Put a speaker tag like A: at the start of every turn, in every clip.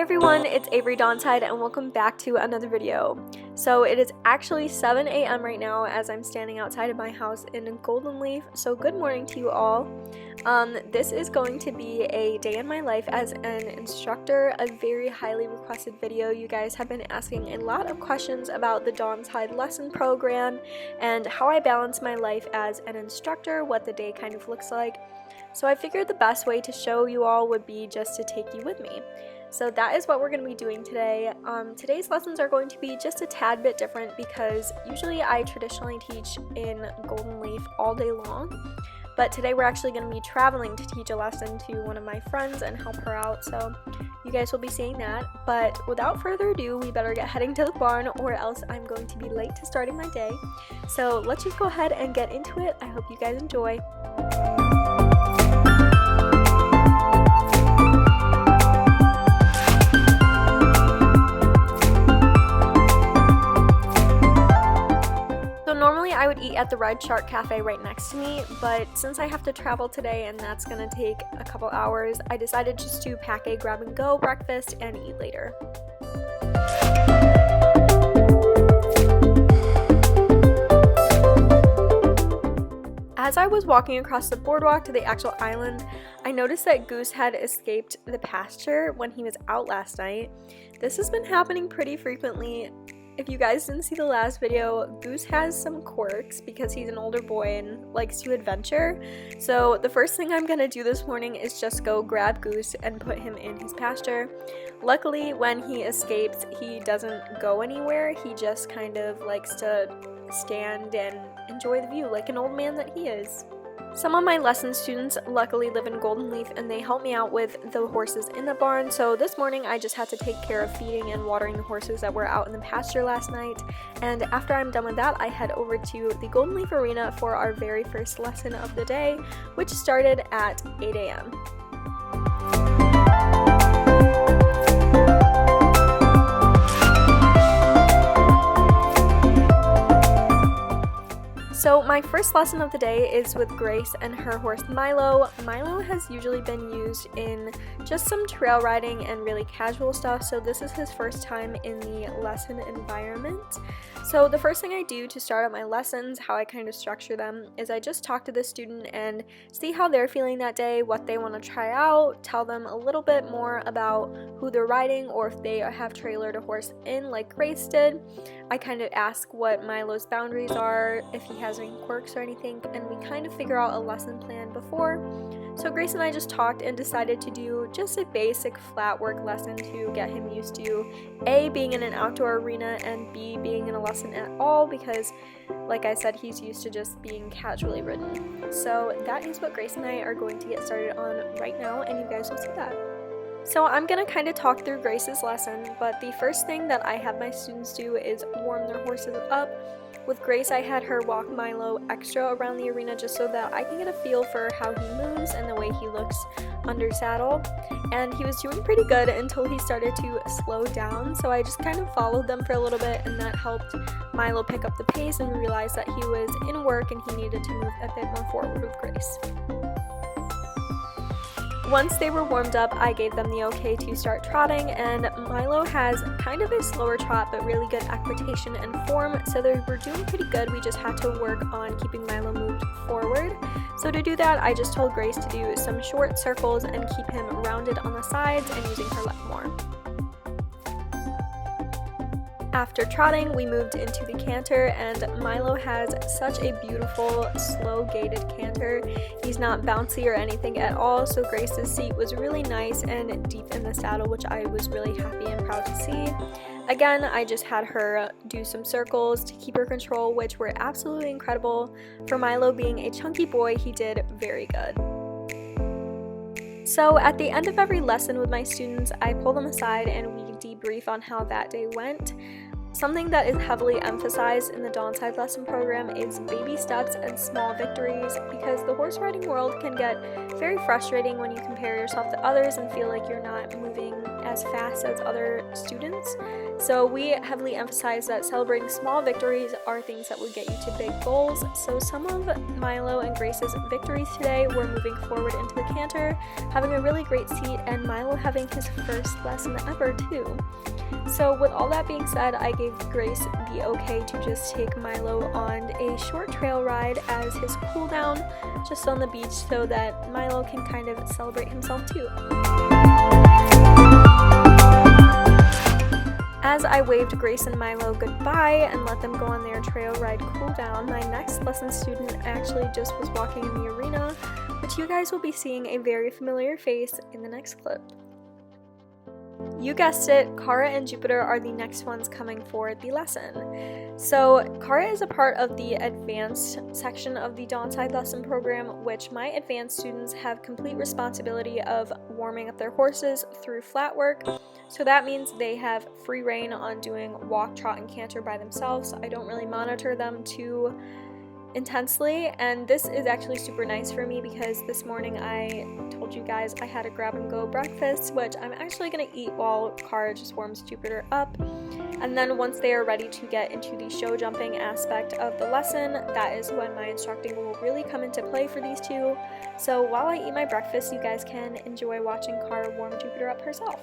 A: everyone, it's Avery Dawnside and welcome back to another video. So it is actually 7 a.m. right now as I'm standing outside of my house in Golden Leaf, so good morning to you all. This is going to be a day in my life as an instructor, a very highly requested video. You guys have been asking a lot of questions about the Dawnside lesson program and how I balance my life as an instructor, what the day kind of looks like. So I figured the best way to show you all would be just to take you with me. So that is what we're going to be doing today. Today's lessons are going to be just a tad bit different because usually I traditionally teach in Golden Leaf all day long. But today we're actually going to be traveling to teach a lesson to one of my friends and help her out. So you guys will be seeing that. But without further ado, we better get heading to the barn or else I'm going to be late to starting my day. So let's just go ahead and get into it. I hope you guys enjoy. Normally I would eat at the Red Shark Cafe right next to me, but since I have to travel today and that's gonna take a couple hours, I decided just to pack a grab-and-go breakfast and eat later. As I was walking across the boardwalk to the actual island, I noticed that Goose had escaped the pasture when he was out last night. This has been happening pretty frequently. If you guys didn't see the last video, Goose has some quirks because he's an older boy and likes to adventure. So the first thing I'm gonna do this morning is just go grab Goose and put him in his pasture. Luckily, when he escapes, he doesn't go anywhere. He just kind of likes to stand and enjoy the view like an old man that he is. Some of my lesson students luckily live in Golden Leaf and they help me out with the horses in the barn, so this morning I just had to take care of feeding and watering the horses that were out in the pasture last night, and after I'm done with that I head over to the Golden Leaf Arena for our very first lesson of the day, which started at 8 a.m. So my first lesson of the day is with Grace and her horse Milo. Milo has usually been used in just some trail riding and really casual stuff, so this is his first time in the lesson environment. So the first thing I do to start out my lessons, how I kind of structure them, is I just talk to the student and see how they're feeling that day, what they want to try out, tell them a little bit more about who they're riding or if they have trailered a horse in like Grace did. I kind of ask what Milo's boundaries are, if he has any quirks or anything, and we kind of figure out a lesson plan before. So Grace and I just talked and decided to do just a basic flat work lesson to get him used to A, being in an outdoor arena, and B, being in a lesson at all, because like I said, he's used to just being casually ridden. So that is what Grace and I are going to get started on right now, and you guys will see that. So I'm going to kind of talk through Grace's lesson, but the first thing that I have my students do is warm their horses up. With Grace, I had her walk Milo extra around the arena just so that I can get a feel for how he moves and the way he looks under saddle. And he was doing pretty good until he started to slow down, so I just kind of followed them for a little bit, and that helped Milo pick up the pace and realize that he was in work and he needed to move a bit more forward with Grace. Once they were warmed up, I gave them the okay to start trotting, and Milo has kind of a slower trot but really good equitation and form, so they were doing pretty good. We just had to work on keeping Milo moved forward. So to do that, I just told Grace to do some short circles and keep him rounded on the sides and using her leg more. After trotting, we moved into the canter, and Milo has such a beautiful, slow-gaited canter. He's not bouncy or anything at all, so Grace's seat was really nice and deep in the saddle, which I was really happy and proud to see. Again, I just had her do some circles to keep her control, which were absolutely incredible. For Milo being a chunky boy, he did very good. So at the end of every lesson with my students, I pull them aside and we debrief on how that day went. Something that is heavily emphasized in the Dawnside lesson program is baby steps and small victories, because the horse riding world can get very frustrating when you compare yourself to others and feel like you're not moving as fast as other students. So we heavily emphasize that celebrating small victories are things that would get you to big goals. So some of Milo and Grace's victories today were moving forward into the canter, having a really great seat, and Milo having his first lesson ever too. So with all that being said, I gave Grace the okay to just take Milo on a short trail ride as his cool down just on the beach so that Milo can kind of celebrate himself too. As I waved Grace and Milo goodbye and let them go on their trail ride cool down, my next lesson student actually just was walking in the arena, which you guys will be seeing a very familiar face in the next clip. You guessed it, Kara and Jupiter are the next ones coming for the lesson. So Kara is a part of the advanced section of the Dawnside lesson program, which my advanced students have complete responsibility of warming up their horses through flat work. So that means they have free rein on doing walk, trot, and canter by themselves. I don't really monitor them too intensely, and this is actually super nice for me because this morning I told you guys I had a grab and go breakfast, which I'm actually going to eat while Kara just warms Jupiter up. And then once they are ready to get into the show jumping aspect of the lesson, that is when my instructing will really come into play for these two. So while I eat my breakfast, you guys can enjoy watching Kara warm Jupiter up herself.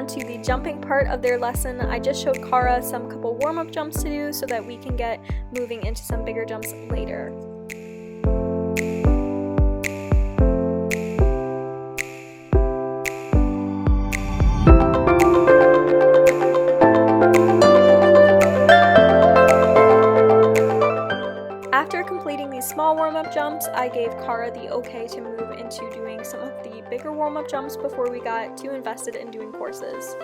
A: To the jumping part of their lesson, I just showed Kara some couple warm-up jumps to do so that we can get moving into some bigger jumps later. After completing these small warm-up jumps, I gave Kara the okay to move into doing some of the bigger warm-up jumps before we got too invested in doing courses.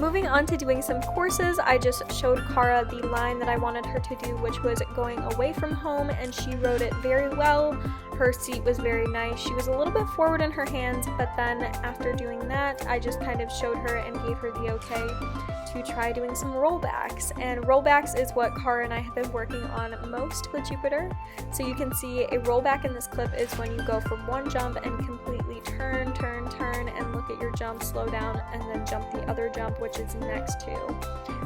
A: Moving on to doing some courses, I just showed Kara the line that I wanted her to do, which was going away from home, and she rode it very well. Her seat was very nice. She was a little bit forward in her hands, but then after doing that, I just kind of showed her and gave her the okay to try doing some rollbacks. And rollbacks is what Kara and I have been working on most with Jupiter. So you can see a rollback in this clip is when you go from one jump and completely turn, and look at your jump, slow down, and then jump the other jump, which is next to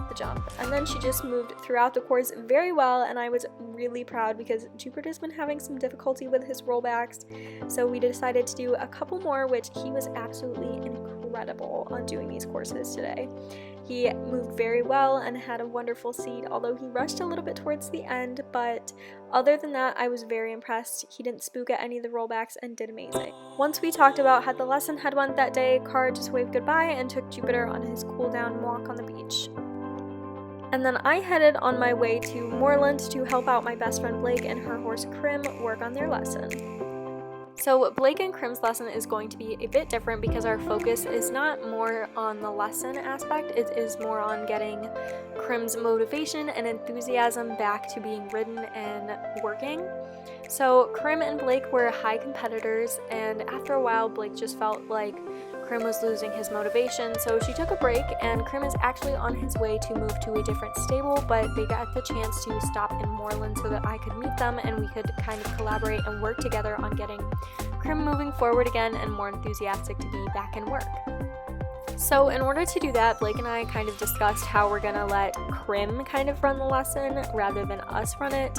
A: the jump. And then she just moved throughout the course very well, and I was really proud because Jupiter's been having some difficulty with his rollbacks. So we decided to do a couple more, which he was absolutely incredible on doing these courses today. He moved very well and had a wonderful seat, although he rushed a little bit towards the end, but other than that, I was very impressed. He didn't spook at any of the rollbacks and did amazing. Once we talked about how the lesson had went that day, Kara just waved goodbye and took Jupiter on his cool down walk on the beach. And then I headed on my way to Moreland to help out my best friend Blake and her horse Krim work on their lesson. So Blake and Krim's lesson is going to be a bit different because our focus is not more on the lesson aspect, it is more on getting Krim's motivation and enthusiasm back to being ridden and working. So Krim and Blake were high competitors, and after a while Blake just felt like Krim was losing his motivation, so she took a break, and Krim is actually on his way to move to a different stable, but they got the chance to stop in Moreland so that I could meet them and we could kind of collaborate and work together on getting Krim moving forward again and more enthusiastic to be back in work. So in order to do that, Blake and I kind of discussed how we're gonna let Krim kind of run the lesson rather than us run it.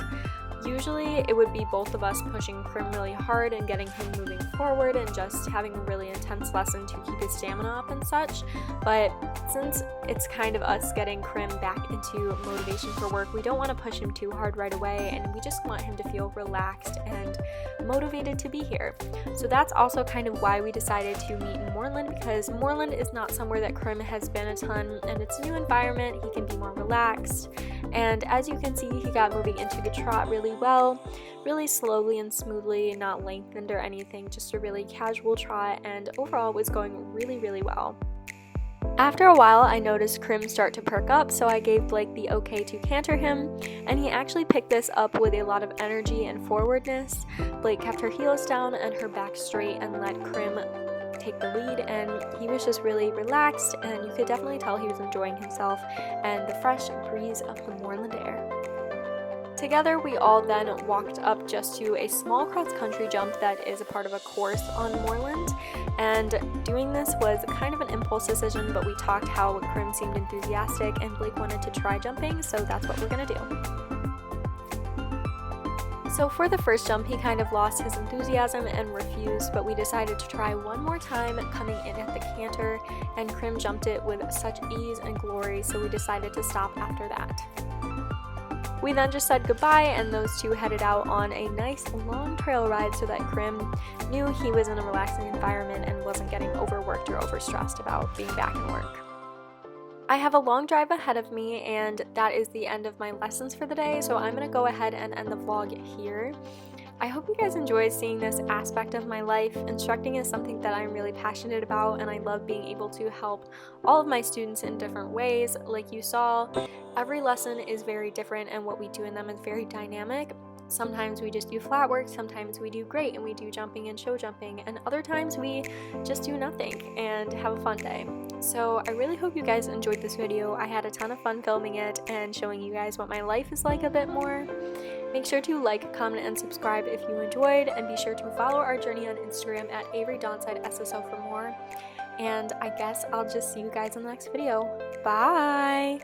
A: Usually it would be both of us pushing Krim really hard and getting him moving forward and just having a really intense lesson to keep his stamina up and such, but since it's kind of us getting Krim back into motivation for work, we don't want to push him too hard right away, and we just want him to feel relaxed and motivated to be here. So that's also kind of why we decided to meet in Moreland, because Moreland is not somewhere that Krim has been a ton, and it's a new environment. He can be more relaxed, and as you can see, he got moving into the trot really well, really slowly and smoothly, not lengthened or anything, just a really casual trot, and overall was going really well. After a while, I noticed Krim start to perk up, so I gave Blake the okay to canter him, and he actually picked this up with a lot of energy and forwardness. Blake kept her heels down and her back straight and let Krim take the lead, and he was just really relaxed, and you could definitely tell he was enjoying himself and the fresh breeze of the moorland air. Together, we all then walked up just to a small cross-country jump that is a part of a course on Moreland, and doing this was kind of an impulse decision, but we talked how Krim seemed enthusiastic and Blake wanted to try jumping, so that's what we're gonna do. So for the first jump, he kind of lost his enthusiasm and refused, but we decided to try one more time, coming in at the canter, and Krim jumped it with such ease and glory, so we decided to stop after that. We then just said goodbye, and those two headed out on a nice long trail ride so that Krim knew he was in a relaxing environment and wasn't getting overworked or overstressed about being back in work. I have a long drive ahead of me, and that is the end of my lessons for the day, so I'm going to go ahead and end the vlog here. I hope you guys enjoyed seeing this aspect of my life. Instructing is something that I'm really passionate about, and I love being able to help all of my students in different ways. Like you saw, every lesson is very different, and what we do in them is very dynamic. Sometimes we just do flat work, sometimes we do great and we do jumping and show jumping, and other times we just do nothing and have a fun day. So I really hope you guys enjoyed this video. I had a ton of fun filming it and showing you guys what my life is like a bit more. Make sure to like, comment, and subscribe if you enjoyed, and be sure to follow our journey on Instagram at Avery Dawnside SSO for more. And I guess I'll just see you guys in the next video. Bye!